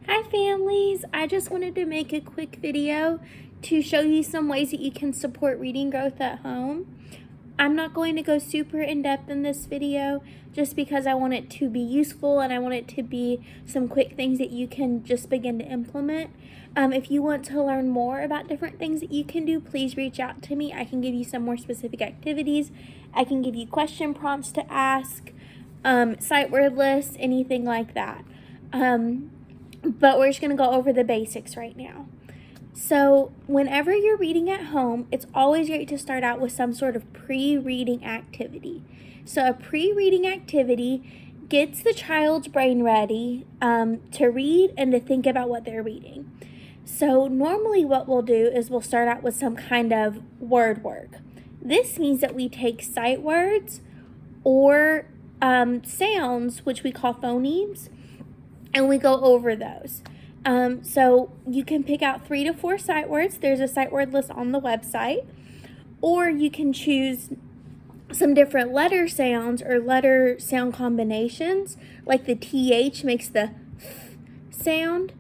Hi families! I just wanted to make a quick video to show you some ways that you can support reading growth at home. I'm not going to go super in depth in this video just because I want it to be useful and I want it to be some quick things that you can just begin to implement. If you want to learn more about different things that you can do, please reach out to me. I can give you some more specific activities. I can give you question prompts to ask, sight word lists, anything like that. But we're just going to go over the basics right now. So whenever you're reading at home, it's always great to start out with some sort of pre-reading activity. So a pre-reading activity gets the child's brain ready to read and to think about what they're reading. So normally what we'll do is we'll start out with some kind of word work. This means that we take sight words or sounds, which we call phonemes, and we go over those. So you can pick out 3 to 4 sight words. There's a sight word list on the website. Or you can choose some different letter sounds or letter sound combinations, like the TH makes the sound,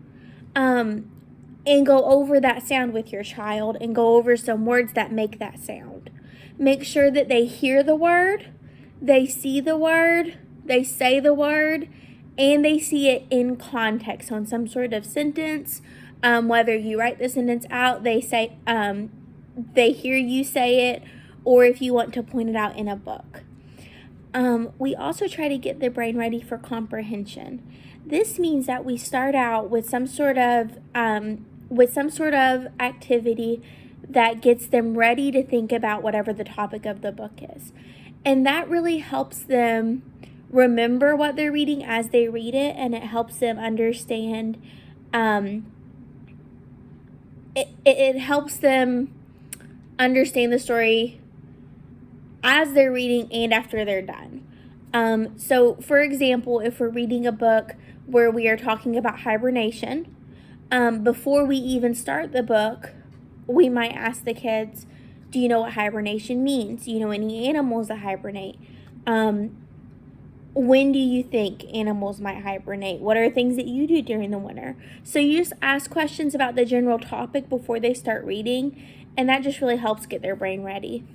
and go over that sound with your child and go over some words that make that sound. Make sure that they hear the word, they see the word, they say the word, and they see it in context on some sort of sentence. Whether you write the sentence out, they hear you say it, or if you want to point it out in a book. We also try to get the brain ready for comprehension. This means that we start out with some sort of activity that gets them ready to think about whatever the topic of the book is. And that really helps them remember what they're reading as they read it, and it helps them understand. It helps them understand the story as they're reading and after they're done. So, for example, if we're reading a book where we are talking about hibernation, before we even start the book, we might ask the kids, do you know what hibernation means? Do you know any animals that hibernate? When do you think animals might hibernate? What are things that you do during the winter? So you just ask questions about the general topic before they start reading, and that just really helps get their brain ready.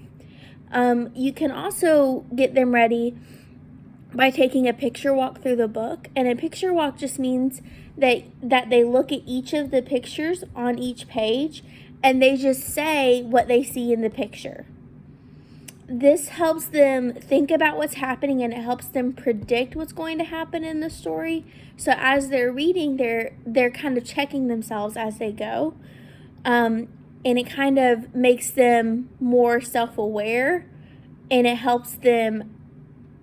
You can also get them ready by taking a picture walk through the book, and a picture walk just means that they look at each of the pictures on each page and they just say what they see in the picture. This helps them think about what's happening, and it helps them predict what's going to happen in the story. So as they're reading, they're kind of checking themselves as they go. And it kind of makes them more self-aware, and it helps them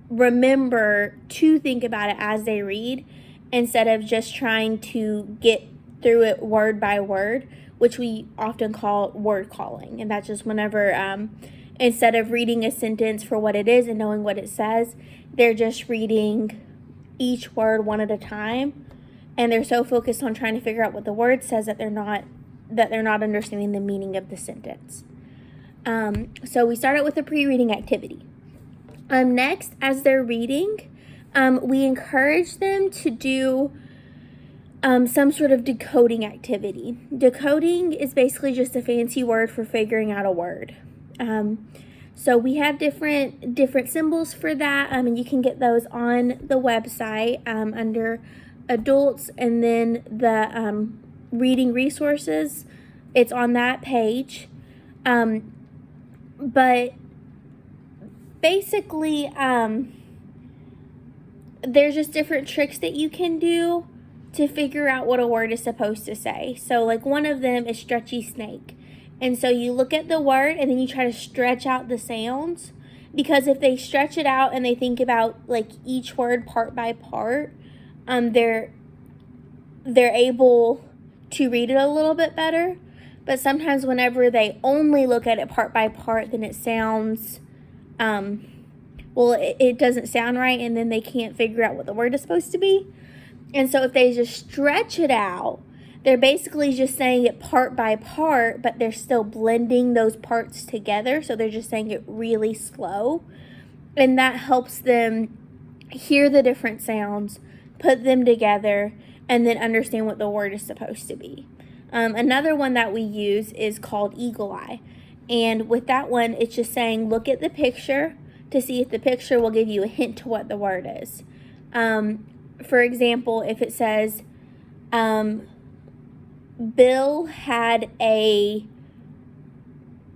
remember to think about it as they read instead of just trying to get through it word by word, which we often call word calling. And that's just whenever instead of reading a sentence for what it is and knowing what it says, they're just reading each word one at a time, and they're so focused on trying to figure out what the word says that they're not understanding the meaning of the sentence. So we start out with a pre-reading activity. Next, as they're reading, we encourage them to do some sort of decoding activity. Decoding is basically just a fancy word for figuring out a word. So we have different symbols for that, and you can get those on the website under adults, and then the reading resources. It's on that page. But basically, there's just different tricks that you can do to figure out what a word is supposed to say. So like one of them is stretchy snake. And so you look at the word and then you try to stretch out the sounds, because if they stretch it out and they think about like each word part by part, they're able to read it a little bit better. But sometimes whenever they only look at it part by part, then it sounds, it doesn't sound right, and then they can't figure out what the word is supposed to be. And so if they just stretch it out, they're basically just saying it part by part, but they're still blending those parts together. So they're just saying it really slow. And that helps them hear the different sounds, put them together, and then understand what the word is supposed to be. Another one that we use is called Eagle Eye. And with that one, it's just saying, look at the picture to see if the picture will give you a hint to what the word is. For example, if it says, Bill had a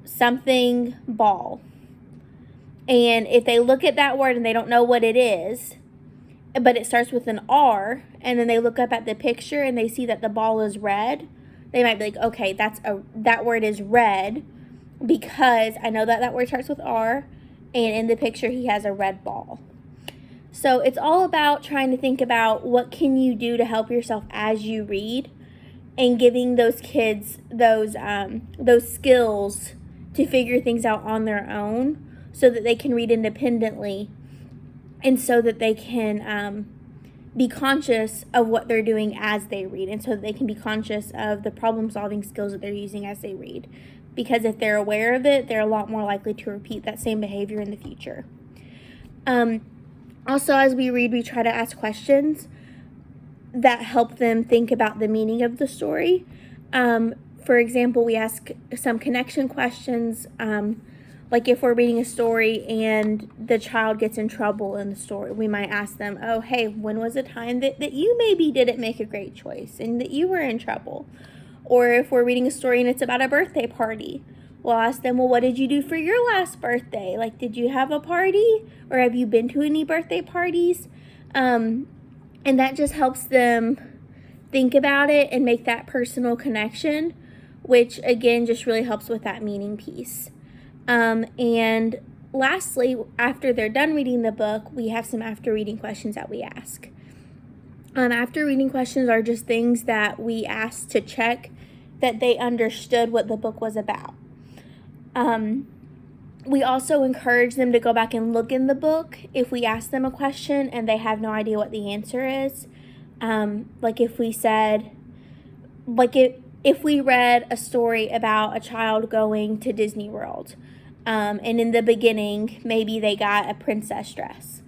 something ball. And if they look at that word and they don't know what it is, but it starts with an R, and then they look up at the picture and they see that the ball is red, they might be like, okay, that word is red because I know that word starts with R, and in the picture he has a red ball. So it's all about trying to think about what can you do to help yourself as you read, and giving those kids those skills to figure things out on their own so that they can read independently, and so that they can be conscious of what they're doing as they read, and so that they can be conscious of the problem-solving skills that they're using as they read. Because if they're aware of it, they're a lot more likely to repeat that same behavior in the future. Also, as we read, we try to ask questions that help them think about the meaning of the story. For example, we ask some connection questions, like if we're reading a story and the child gets in trouble in the story, we might ask them, oh, hey, when was a time that you maybe didn't make a great choice and that you were in trouble? Or if we're reading a story and it's about a birthday party, we'll ask them, well, what did you do for your last birthday? Like, did you have a party? Or have you been to any birthday parties? And that just helps them think about it and make that personal connection, which, again, just really helps with that meaning piece. And lastly, after they're done reading the book, we have some after reading questions that we ask. After reading questions are just things that we ask to check that they understood what the book was about. We also encourage them to go back and look in the book if we ask them a question and they have no idea what the answer is. Like if we said, like if we read a story about a child going to Disney World, and in the beginning, maybe they got a princess dress.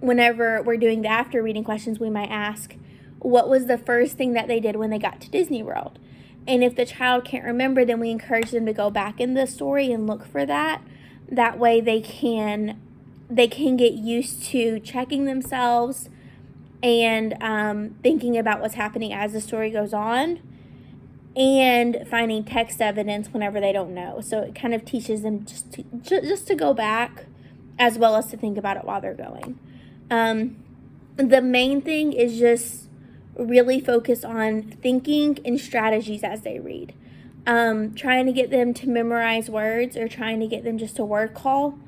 Whenever we're doing the after reading questions, we might ask, what was the first thing that they did when they got to Disney World? And if the child can't remember, then we encourage them to go back in the story and look for that. That way they can get used to checking themselves and thinking about what's happening as the story goes on, and finding text evidence whenever they don't know. So it kind of teaches them just to go back, as well as to think about it while they're going. The main thing is just really focus on thinking and strategies as they read. Trying to get them to memorize words or trying to get them just to word call.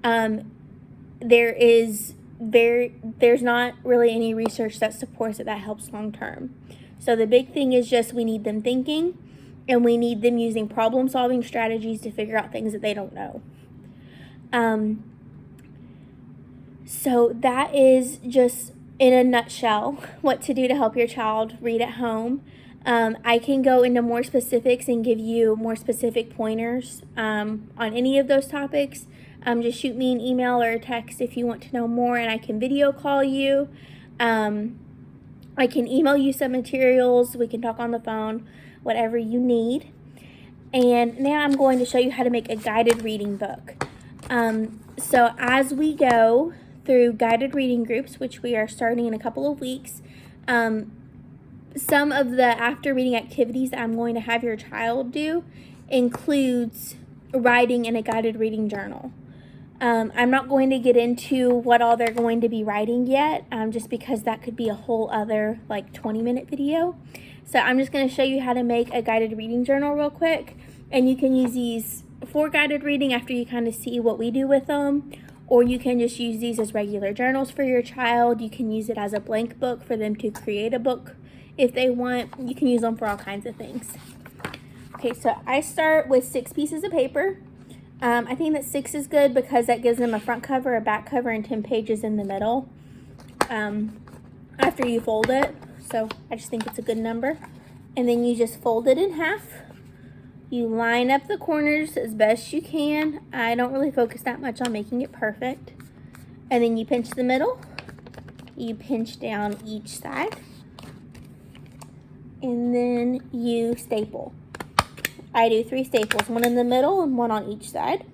There's not really any research that supports that helps long term. So the big thing is just we need them thinking, and we need them using problem solving strategies to figure out things that they don't know. So that is just in a nutshell what to do to help your child read at home. I can go into more specifics and give you more specific pointers on any of those topics. Just shoot me an email or a text if you want to know more, and I can video call you. I can email you some materials. We can talk on the phone, whatever you need. And now I'm going to show you how to make a guided reading book. So as we go through guided reading groups, which we are starting in a couple of weeks, some of the after reading activities that I'm going to have your child do includes writing in a guided reading journal. I'm not going to get into what all they're going to be writing yet, just because that could be a whole other 20-minute video. So I'm just going to show you how to make a guided reading journal real quick, and you can use these for guided reading after you kind of see what we do with them, or you can just use these as regular journals for your child. You can use it as a blank book for them to create a book if they want. You can use them for all kinds of things. Okay, so I start with 6 pieces of paper. I think that 6 is good because that gives them a front cover, a back cover, and 10 pages in the middle after you fold it. So I just think it's a good number. And then you just fold it in half. You line up the corners as best you can. I don't really focus that much on making it perfect. And then you pinch the middle. You pinch down each side. and then you staple. I do 3 staples, one in the middle and one on each side.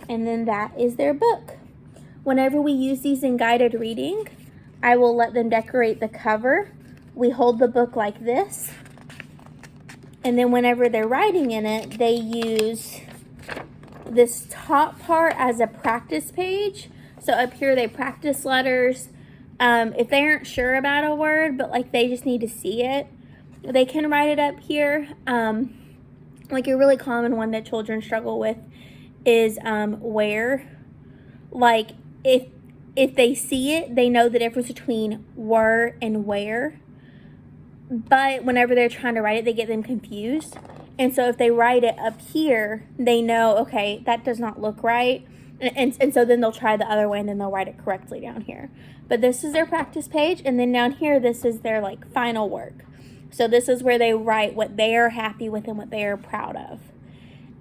And then that is their book. Whenever we use these in guided reading, I will let them decorate the cover. We hold the book like this. And then whenever they're writing in it, they use this top part as a practice page. So up here they practice letters. If they aren't sure about a word, but like they just need to see it, they can write it up here. Like a really common one that children struggle with is where. Like if they see it, they know the difference between were and where. But whenever they're trying to write it, they get them confused. And so if they write it up here, they know, okay, that does not look right. And so then they'll try the other way and then they'll write it correctly down here. But this is their practice page. And then down here, this is their like final work. So this is where they write what they are happy with and what they are proud of.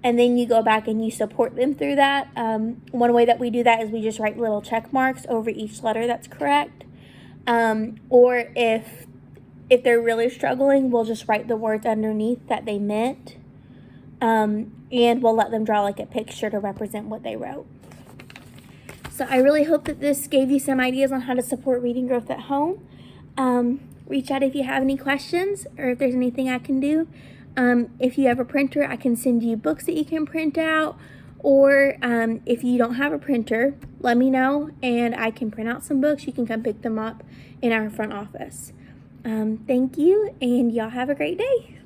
And then you go back and you support them through that. One way that we do that is we just write little check marks over each letter that's correct. Or if they're really struggling, we'll just write the words underneath that they meant. And we'll let them draw like a picture to represent what they wrote. So I really hope that this gave you some ideas on how to support reading growth at home. Reach out if you have any questions or if there's anything I can do. If you have a printer, I can send you books that you can print out. Or if you don't have a printer, let me know and I can print out some books. You can come pick them up in our front office. Thank you, and y'all have a great day.